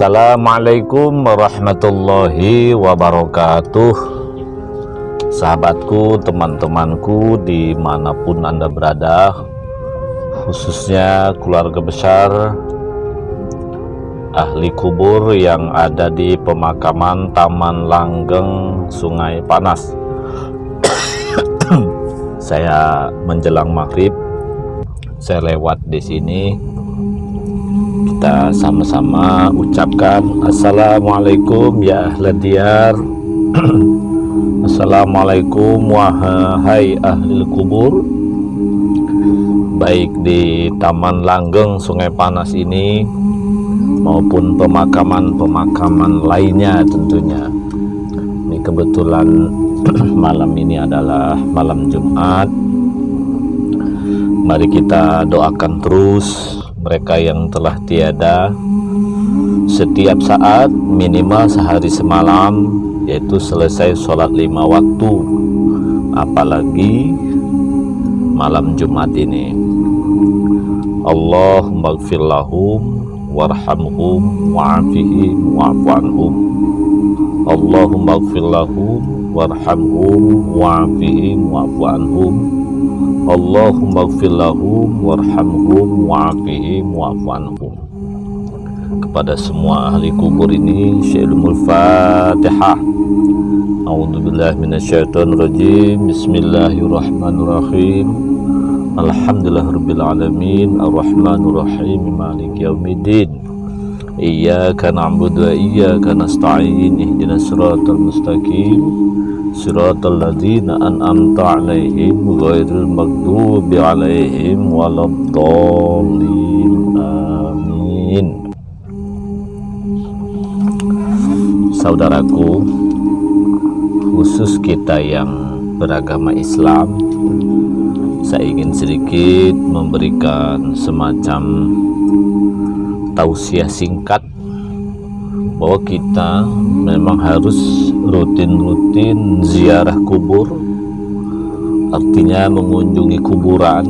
Assalamualaikum warahmatullahi wabarakatuh. Sahabatku, teman-temanku dimanapun Anda berada, khususnya keluarga besar ahli kubur yang ada di pemakaman Taman Langgeng Sungai Panas. Saya menjelang maghrib, saya lewat di sini. Kita sama-sama ucapkan Assalamualaikum ya ahli diyar. Assalamualaikum wahai ahli kubur, baik di Taman Langgeng Sungai Panas ini maupun pemakaman-pemakaman lainnya tentunya. Ini kebetulan malam ini adalah malam Jumat. Mari kita doakan terus mereka yang telah tiada setiap saat, minimal sehari semalam, yaitu selesai sholat 5 waktu, apalagi malam Jumat ini. Allahumma gfir lahum warhamhum wa'afihim wa'fu anhum. Allahumma gfir lahum warhamhum wa'afihim wa'fu anhum. Allahumma gfir lahum warhamhum wa'afihim wa'fu anhum. Kepada semua ahli kubur ini Syaikhul Fatihah. A'udzubillahi minasyaitonirrajim. Bismillahirrahmanirrahim. Alhamdulillahirabbil alamin, arrahmanirrahim, maliki yaumiddin. Iyyaka na'budu wa iyyaka nasta'in. Ihdinas siratal mustaqim, siratal ladzina an'amta 'alaihim ghairil maghdubi 'alaihim waladdallin. Amin. Saudaraku, khusus kita yang beragama Islam, saya ingin sedikit memberikan semacam tausiah singkat bahwa kita memang harus rutin-rutin ziarah kubur, artinya mengunjungi kuburan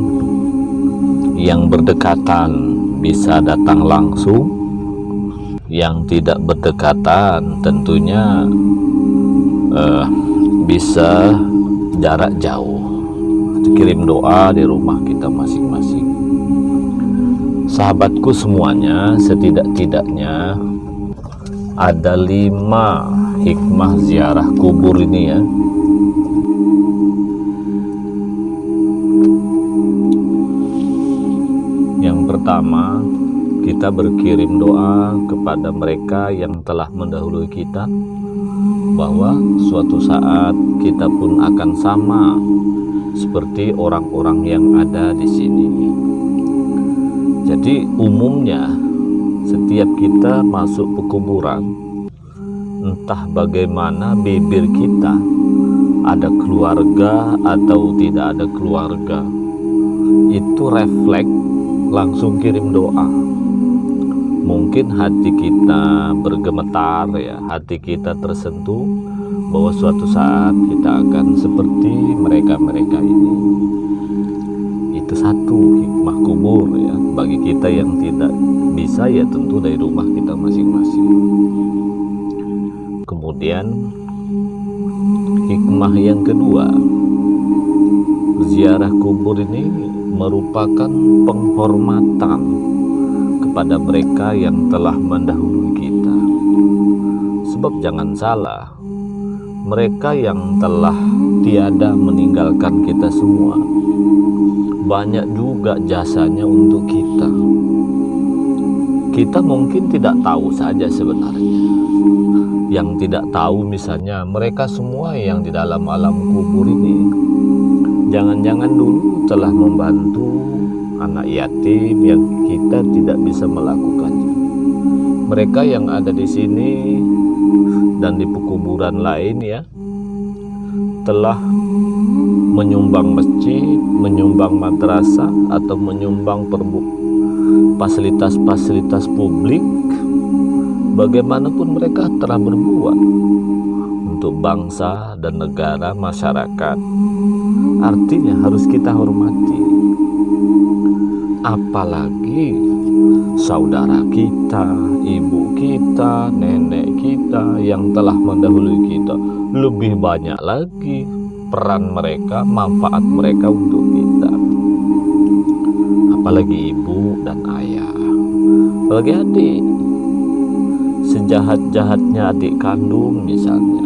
yang berdekatan, bisa datang langsung. Yang tidak berdekatan tentunya bisa jarak jauh, kirim doa di rumah kita masing-masing. Sahabatku semuanya, setidak-tidaknya ada 5 hikmah ziarah kubur ini ya. Yang pertama, kita berkirim doa kepada mereka yang telah mendahului kita, bahwa suatu saat kita pun akan sama seperti orang-orang yang ada di sini. Jadi umumnya setiap kita masuk ke kuburan, entah bagaimana bibir kita, ada keluarga atau tidak ada keluarga, itu refleks langsung kirim doa. Mungkin hati kita bergemetar ya, hati kita tersentuh bahwa suatu saat kita akan seperti mereka-mereka ini. Itu satu hikmah kubur ya, bagi kita yang tidak bisa ya tentu dari rumah kita masing-masing. Kemudian hikmah yang kedua, ziarah kubur ini merupakan penghormatan kepada mereka yang telah mendahului kita. Sebab jangan salah, mereka yang telah tiada meninggalkan kita semua, banyak juga jasanya untuk kita. Kita mungkin tidak tahu saja sebenarnya. Yang tidak tahu misalnya mereka semua yang di dalam alam kubur ini, jangan-jangan dulu telah membantu anak yatim yang kita tidak bisa melakukannya. Mereka yang ada di sini dan di pekuburan lain ya, telah menyumbang masjid, menyumbang madrasah, atau menyumbang fasilitas-fasilitas publik. Bagaimanapun mereka telah berbuat untuk bangsa dan negara, masyarakat. Artinya harus kita hormati. Apalagi saudara kita, ibu kita, nenek kita yang telah mendahului kita. Lebih banyak lagi peran mereka, manfaat mereka untuk kita. Apalagi ibu dan ayah, apalagi adik. Sejahat-jahatnya adik kandung misalnya,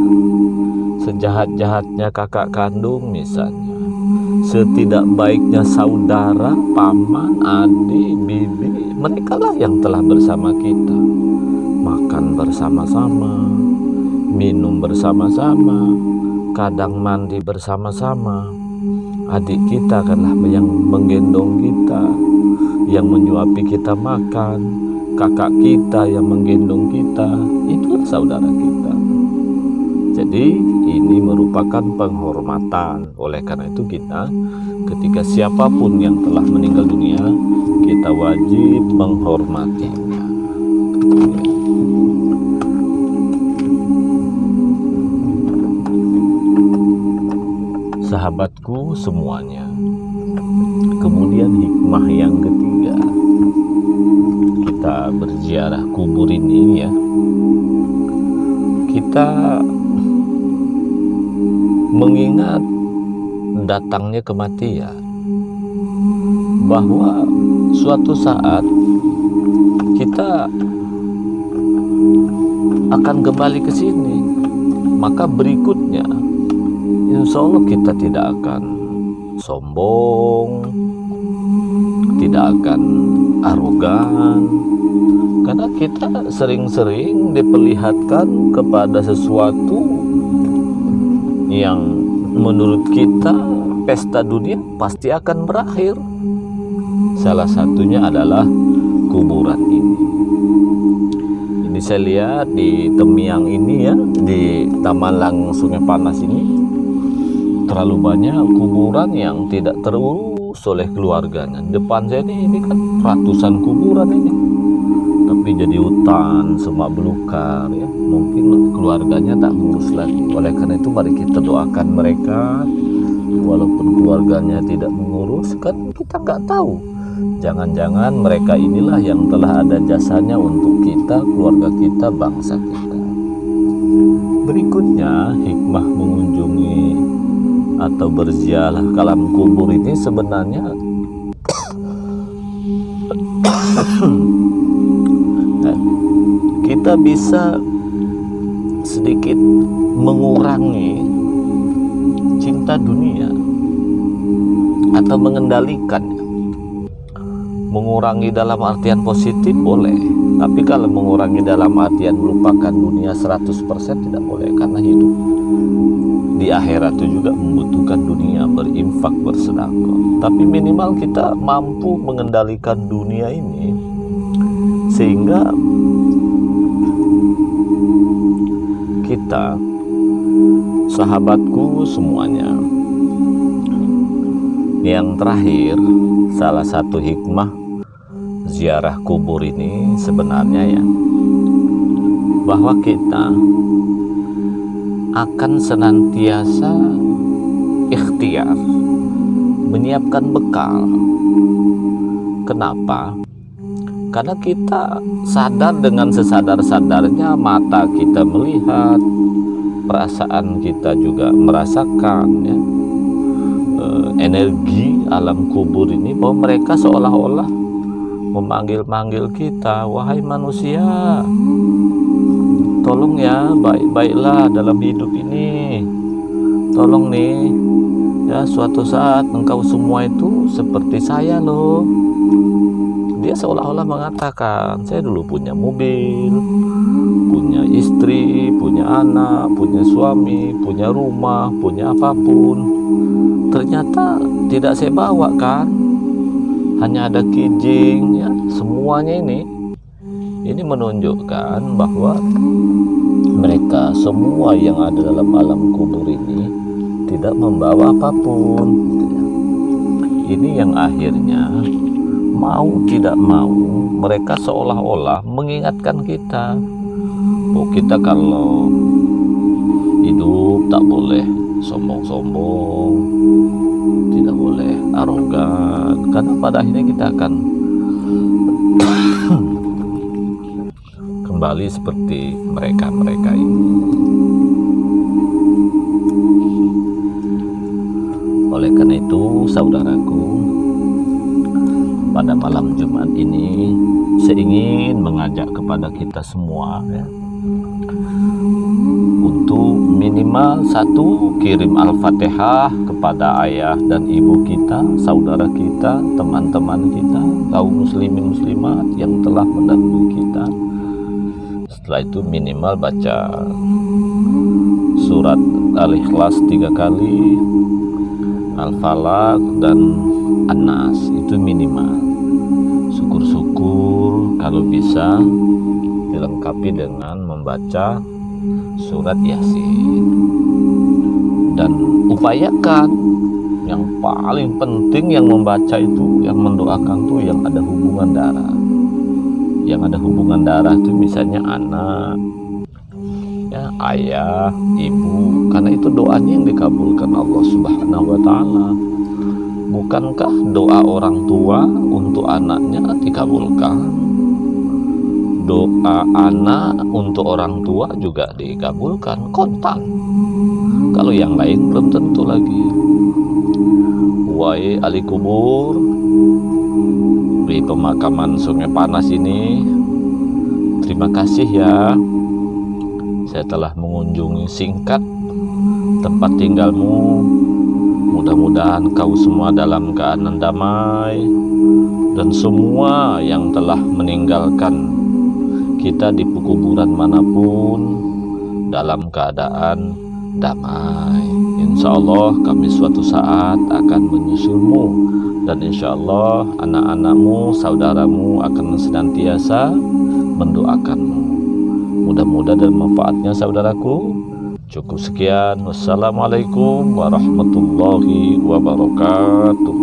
sejahat-jahatnya kakak kandung misalnya, setidak baiknya saudara, paman, adik, bibi, mereka lah yang telah bersama kita, makan bersama-sama, minum bersama-sama, kadang mandi bersama-sama. Adik kita adalah yang menggendong kita, yang menyuapi kita makan, kakak kita yang menggendong kita, itulah saudara kita. Jadi ini merupakan penghormatan. Oleh karena itu kita, ketika siapapun yang telah meninggal dunia, kita wajib menghormatinya. Sahabatku semuanya, kemudian hikmah yang ketiga, kita berziarah kubur ini ya, kita mengingat datangnya kematian, bahwa suatu saat kita akan kembali ke sini. Maka berikutnya insya Allah kita tidak akan sombong, tidak akan arogan, karena kita sering-sering diperlihatkan kepada sesuatu yang menurut kita pesta dunia pasti akan berakhir. Salah satunya adalah kuburan ini. Ini saya lihat di Temiang ini ya, di Taman Lang Sungai Panas ini, terlalu banyak kuburan yang tidak terurus oleh keluarganya. Depan saya ini kan ratusan kuburan ini, tapi jadi hutan, semak belukar ya. Mungkin keluarganya tak ngurus lagi. Oleh karena itu mari kita doakan mereka, walaupun keluarganya tidak mengurus, kan kita nggak tahu. Jangan-jangan mereka inilah yang telah ada jasanya untuk kita, keluarga kita, bangsa kita. Berikutnya, hikmah mengunjungi atau berziarah ke alam kubur ini sebenarnya kita bisa sedikit mengurangi cinta dunia atau mengendalikannya. Mengurangi dalam artian positif boleh, tapi kalau mengurangi dalam artian melupakan dunia 100% tidak boleh, karena hidup di akhirat itu juga membutuhkan dunia, berinfak, bersedekah. Tapi minimal kita mampu mengendalikan dunia ini sehingga kita, sahabatku semuanya, yang terakhir, salah satu hikmah ziarah kubur ini sebenarnya ya, bahwa kita akan senantiasa ikhtiar menyiapkan bekal. Kenapa? Karena kita sadar dengan sesadar-sadarnya, mata kita melihat, perasaan kita juga merasakan ya, energi alam kubur ini, bahwa mereka seolah-olah memanggil-manggil kita, wahai manusia, tolong ya, baik-baiklah dalam hidup ini. Tolong nih, ya suatu saat engkau semua itu seperti saya loh. Dia seolah-olah mengatakan, saya dulu punya mobil, punya istri, punya anak, punya suami, punya rumah, punya apapun. Ternyata tidak saya bawa kan, hanya ada kijing ya. Semuanya ini menunjukkan bahwa mereka semua yang ada dalam alam kubur ini tidak membawa apapun. Ini yang akhirnya mau tidak mau mereka seolah-olah mengingatkan kita, bahwa kita kalau hidup tak boleh sombong-sombong, tidak boleh arogan, karena pada akhirnya kita akan kembali seperti mereka-mereka ini. Oleh karena itu, saudaraku, pada malam Jumat ini saya ingin mengajak kepada kita semua untuk minimal satu, kirim Al-Fatihah kepada ayah dan ibu kita, saudara kita, teman-teman kita, kaum muslimin muslimat yang telah mendahului kita. Setelah itu minimal baca surat Al-Ikhlas 3 kali, Al-Falaq dan An-Nas, itu minimal. Syukur-syukur kalau bisa dilengkapi dengan membaca surat Yasin. Dan upayakan, yang paling penting yang membaca itu, yang mendoakan itu yang ada hubungan darah. Yang ada hubungan darah itu misalnya anak, ya, ayah, ibu, karena itu doanya yang dikabulkan Allah Subhanahu wa Ta'ala. Bukankah doa orang tua untuk anaknya dikabulkan? Doa anak untuk orang tua juga dikabulkan, kontan. Kalau yang lain belum tentu lagi. Wahai ahli kubur di pemakaman Sungai Panas ini, terima kasih ya, saya telah mengunjungi singkat tempat tinggalmu. Mudah-mudahan kau semua dalam keadaan damai, dan semua yang telah meninggalkan kita di kuburan manapun dalam keadaan damai. Insya Allah kami suatu saat akan menyusulmu, dan insya Allah anak-anakmu, saudaramu akan senantiasa mendoakanmu. Mudah-mudahan dan manfaatnya, saudaraku. Cukup sekian. Wassalamualaikum warahmatullahi wabarakatuh.